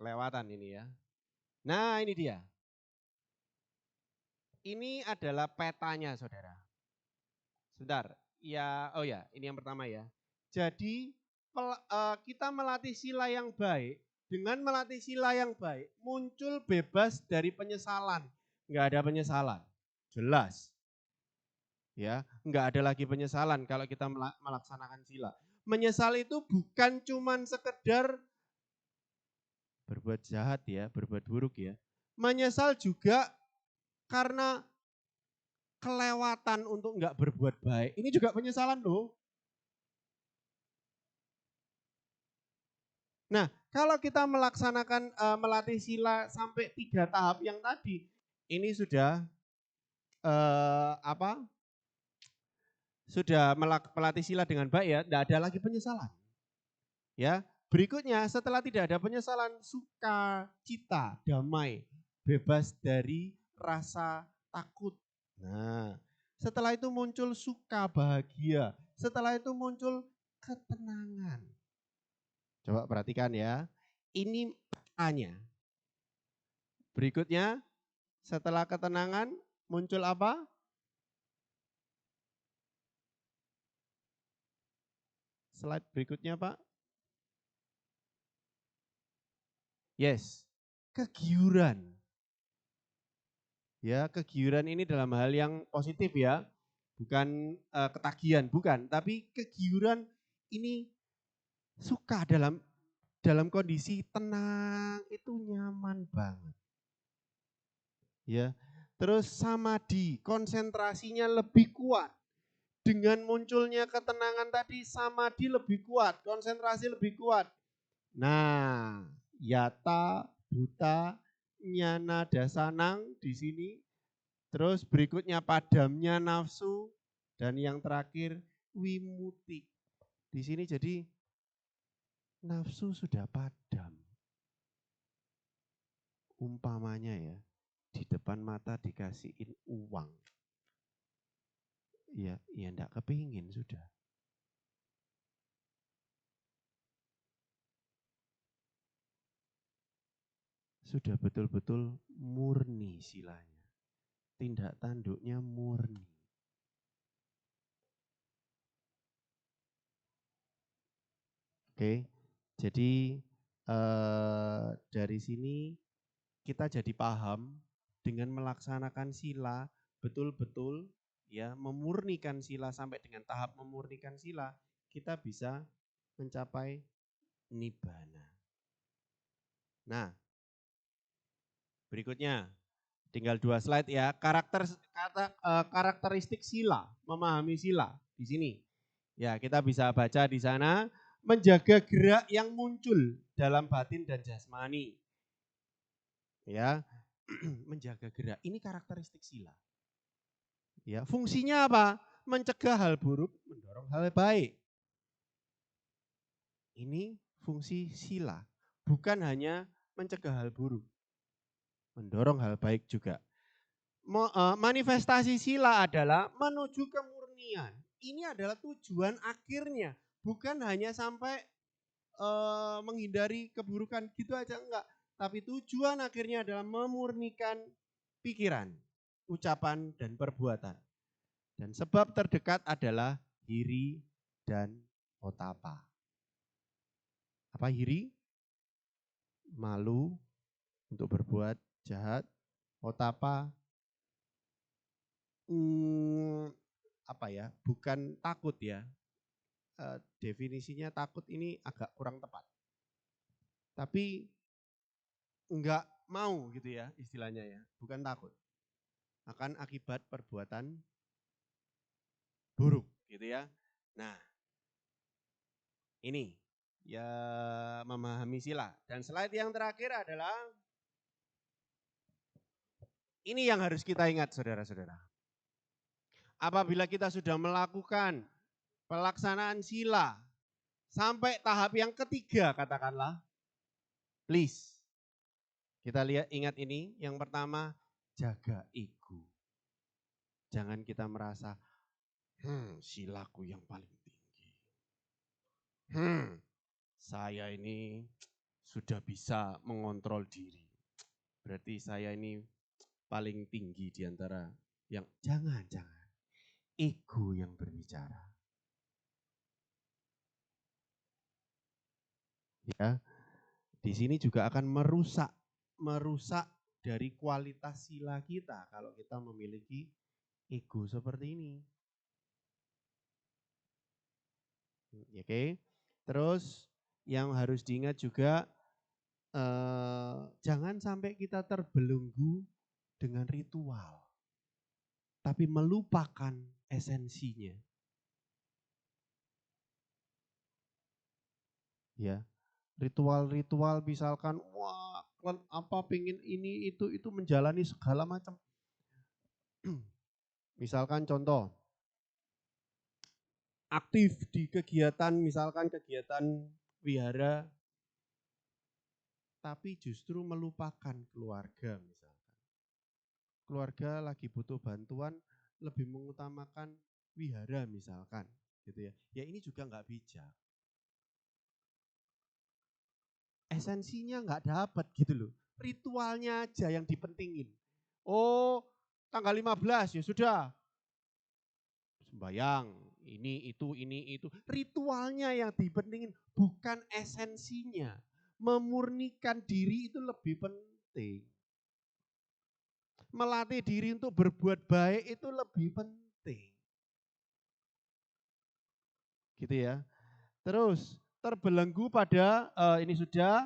kelewatan ini ya. Nah, ini dia. Ini adalah petanya, saudara. Sebentar, ini yang pertama ya. Jadi kita melatih sila yang baik, dengan melatih sila yang baik, muncul bebas dari penyesalan. Enggak ada penyesalan, jelas. Ya, enggak ada lagi penyesalan kalau kita melaksanakan sila. Menyesal itu bukan cuman sekedar berbuat jahat ya, berbuat buruk ya. Menyesal juga karena kelewatan untuk enggak berbuat baik. Ini juga penyesalan loh. Nah, kalau kita melaksanakan melatih sila sampai 3 tahap yang tadi, ini sudah sudah melatih sila dengan baik ya, tidak ada lagi penyesalan. Ya, berikutnya setelah tidak ada penyesalan, sukacita, damai, bebas dari rasa takut. Nah, setelah itu muncul suka, bahagia. Setelah itu muncul ketenangan. Coba perhatikan ya. Ini petanya. Berikutnya, setelah ketenangan muncul apa? Slide berikutnya, Pak. Yes, kegiuran. Ya, kegiuran ini dalam hal yang positif ya. Bukan ketagihan, bukan, tapi kegiuran ini suka dalam kondisi tenang, itu nyaman banget. Ya. Terus samadhi, konsentrasinya lebih kuat. Dengan munculnya ketenangan tadi, samadhi lebih kuat, konsentrasi lebih kuat. Nah, yata, buta, nyana, dasanang di sini. Terus berikutnya padamnya nafsu. Dan yang terakhir wimuti. Di sini jadi nafsu sudah padam. Umpamanya ya, di depan mata dikasihin uang. Ya enggak kepingin sudah. Sudah betul-betul murni silanya. Tindak tanduknya murni. Oke, jadi dari sini kita jadi paham dengan melaksanakan sila betul-betul ya, memurnikan sila sampai dengan tahap memurnikan sila, kita bisa mencapai nibbana. Nah, berikutnya tinggal 2 slide ya, karakteristik sila, memahami sila di sini. Ya, kita bisa baca di sana, menjaga gerak yang muncul dalam batin dan jasmani. Ya, menjaga gerak. Ini karakteristik sila. Ya, fungsinya apa? Mencegah hal buruk, mendorong hal baik. Ini fungsi sila. Bukan hanya mencegah hal buruk, mendorong hal baik juga. Manifestasi sila adalah menuju kemurnian. Ini adalah tujuan akhirnya, bukan hanya sampai menghindari keburukan gitu aja enggak, tapi tujuan akhirnya adalah memurnikan pikiran, ucapan dan perbuatan. Dan sebab terdekat adalah hiri dan otapa. Apa hiri? Malu untuk berbuat jahat. Otapa bukan takut ya. Definisinya takut ini agak kurang tepat. Tapi enggak mau gitu ya istilahnya ya, bukan takut. Akan akibat perbuatan buruk gitu ya. Nah, ini ya memahami sila. Dan slide yang terakhir adalah Ini yang harus kita ingat saudara-saudara. Apabila kita sudah melakukan pelaksanaan sila sampai tahap yang ketiga katakanlah, please kita lihat ingat ini, yang pertama jaga ego. Jangan kita merasa, silaku yang paling tinggi. Saya ini sudah bisa mengontrol diri. Berarti saya ini paling tinggi di antara yang jangan. Ego yang berbicara. Ya, di sini juga akan merusak dari kualitas sila kita kalau kita memiliki ego seperti ini. Oke. Terus yang harus diingat juga jangan sampai kita terbelenggu dengan ritual tapi melupakan esensinya. Ya. Ritual-ritual misalkan wah apa pingin ini itu menjalani segala macam. Misalkan contoh aktif di kegiatan misalkan kegiatan wihara tapi justru melupakan keluarga misalkan. Keluarga lagi butuh bantuan lebih mengutamakan wihara misalkan gitu ya. Ya ini juga nggak bijak. Esensinya nggak dapat gitu loh. Ritualnya aja yang dipentingin. Oh, tanggal 15 ya sudah. Sembayang, ini itu. Ritualnya yang dipentingin, bukan esensinya. Memurnikan diri itu lebih penting. Melatih diri untuk berbuat baik itu lebih penting. Gitu ya. Terus terbelenggu pada ini sudah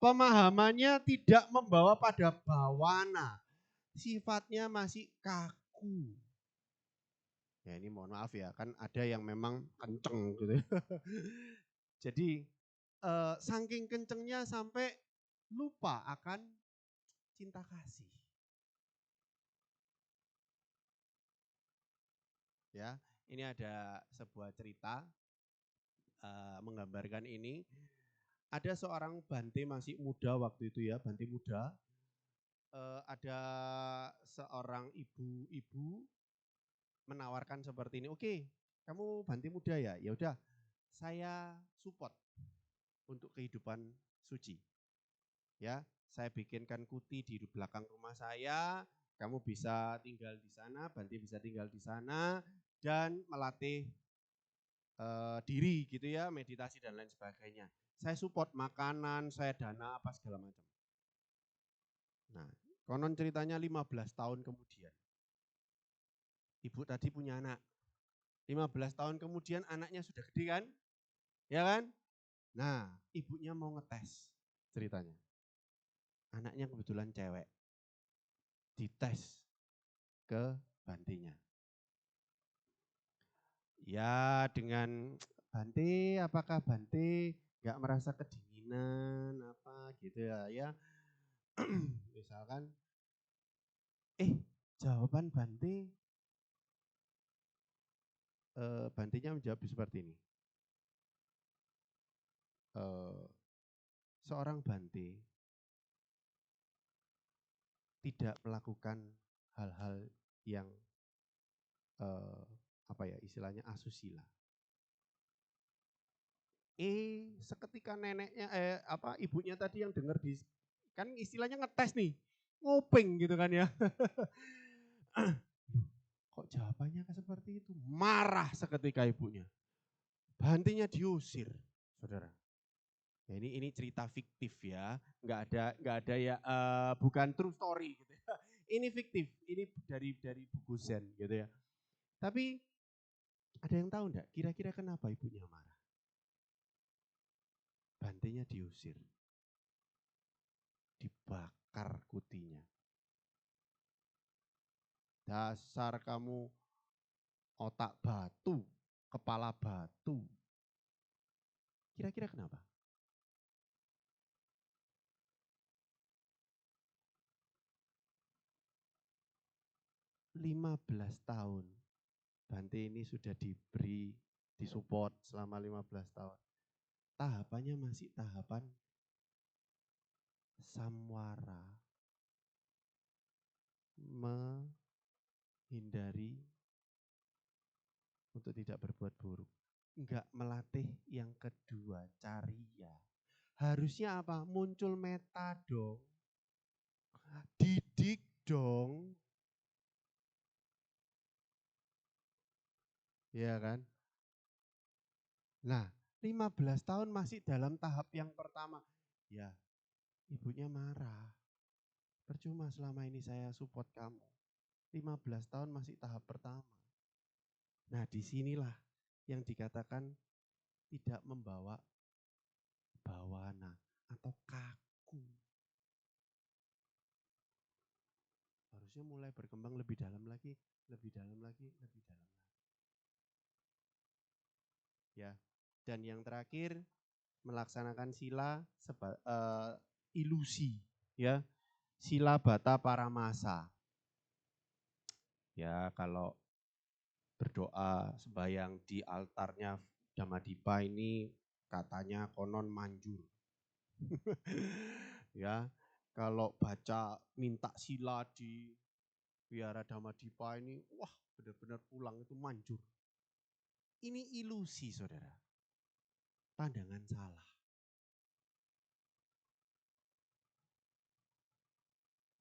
pemahamannya tidak membawa pada bawana. Sifatnya masih kaku. Ya ini mohon maaf ya, kan ada yang memang kenceng gitu. Jadi saking kencengnya sampai lupa akan cinta kasih. Ya, ini ada sebuah cerita menggambarkan ini. Ada seorang bante masih muda waktu itu ya, bante muda. Ada seorang ibu-ibu menawarkan seperti ini. Oke, kamu bante muda ya? Ya udah, saya support untuk kehidupan suci. Ya, saya bikinkan kuti di belakang rumah saya. Kamu bisa tinggal di sana, bante bisa tinggal di sana dan melatih diri gitu ya, meditasi dan lain sebagainya. Saya support makanan, saya dana apa segala macam. Nah, konon ceritanya 15 tahun kemudian. Ibu tadi punya anak. 15 tahun kemudian anaknya sudah gede kan? Ya kan? Nah, ibunya mau ngetes ceritanya. Anaknya kebetulan cewek. Dites ke bantinya. Ya dengan Bante, apakah Bante nggak merasa kedinginan apa gitu ya? Misalkan, jawaban Bante, Bantenya menjawab seperti ini. Seorang Bante tidak melakukan hal-hal yang apa ya istilahnya asusila. Seketika neneknya ibunya tadi yang dengar kan istilahnya ngetes nih, nguping gitu kan ya. Kok jawabannya seperti itu? Marah seketika ibunya. Bantinya diusir, saudara. Ya, ini cerita fiktif ya, nggak ada ya, bukan true story gitu ya. Ini fiktif, ini dari buku Zen gitu ya. Tapi ada yang tahu enggak kira-kira kenapa ibunya marah? Bantenya diusir. Dibakar kutinya. Dasar kamu otak batu, kepala batu. Kira-kira kenapa? 15 tahun. Bante ini sudah disupport selama 15 tahun. Tahapannya masih tahapan samwara, menghindari untuk tidak berbuat buruk. Enggak melatih yang kedua, cariya. Harusnya apa? Muncul meta dong. Didik dong. Ya kan? Nah, 15 tahun masih dalam tahap yang pertama. Ya, ibunya marah. Percuma selama ini saya support kamu. 15 tahun masih tahap pertama. Nah, disinilah yang dikatakan tidak membawa bawana atau kaku. Harusnya mulai berkembang lebih dalam lagi, lebih dalam lagi, lebih dalam lagi. Ya. Dan yang terakhir, melaksanakan sila ilusi, ya. Sila bata paramasa. Ya, kalau berdoa sembahyang di altarnya Dhamadipa ini katanya konon manjur. Ya, kalau baca minta sila di Wihara Dhamadipa ini, wah benar-benar pulang itu manjur. Ini ilusi, saudara. Pandangan salah.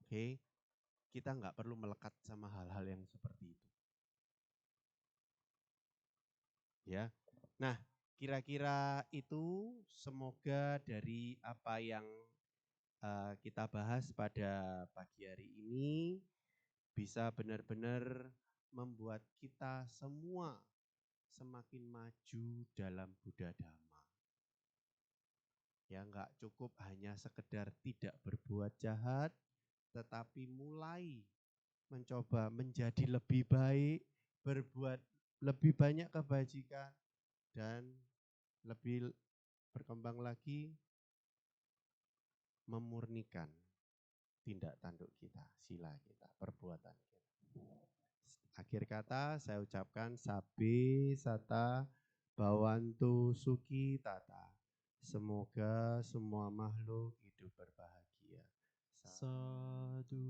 Oke, kita nggak perlu melekat sama hal-hal yang seperti itu. Ya, nah kira-kira itu semoga dari apa yang kita bahas pada pagi hari ini bisa benar-benar membuat kita semua semakin maju dalam Buddha Dhamma. Ya enggak cukup hanya sekedar tidak berbuat jahat, tetapi mulai mencoba menjadi lebih baik, berbuat lebih banyak kebajikan, dan lebih berkembang lagi memurnikan tindak tanduk kita, sila kita, perbuatan kita. Akhir kata saya ucapkan sabe sata bawantu suki tata. Semoga semua makhluk hidup berbahagia. Sadu.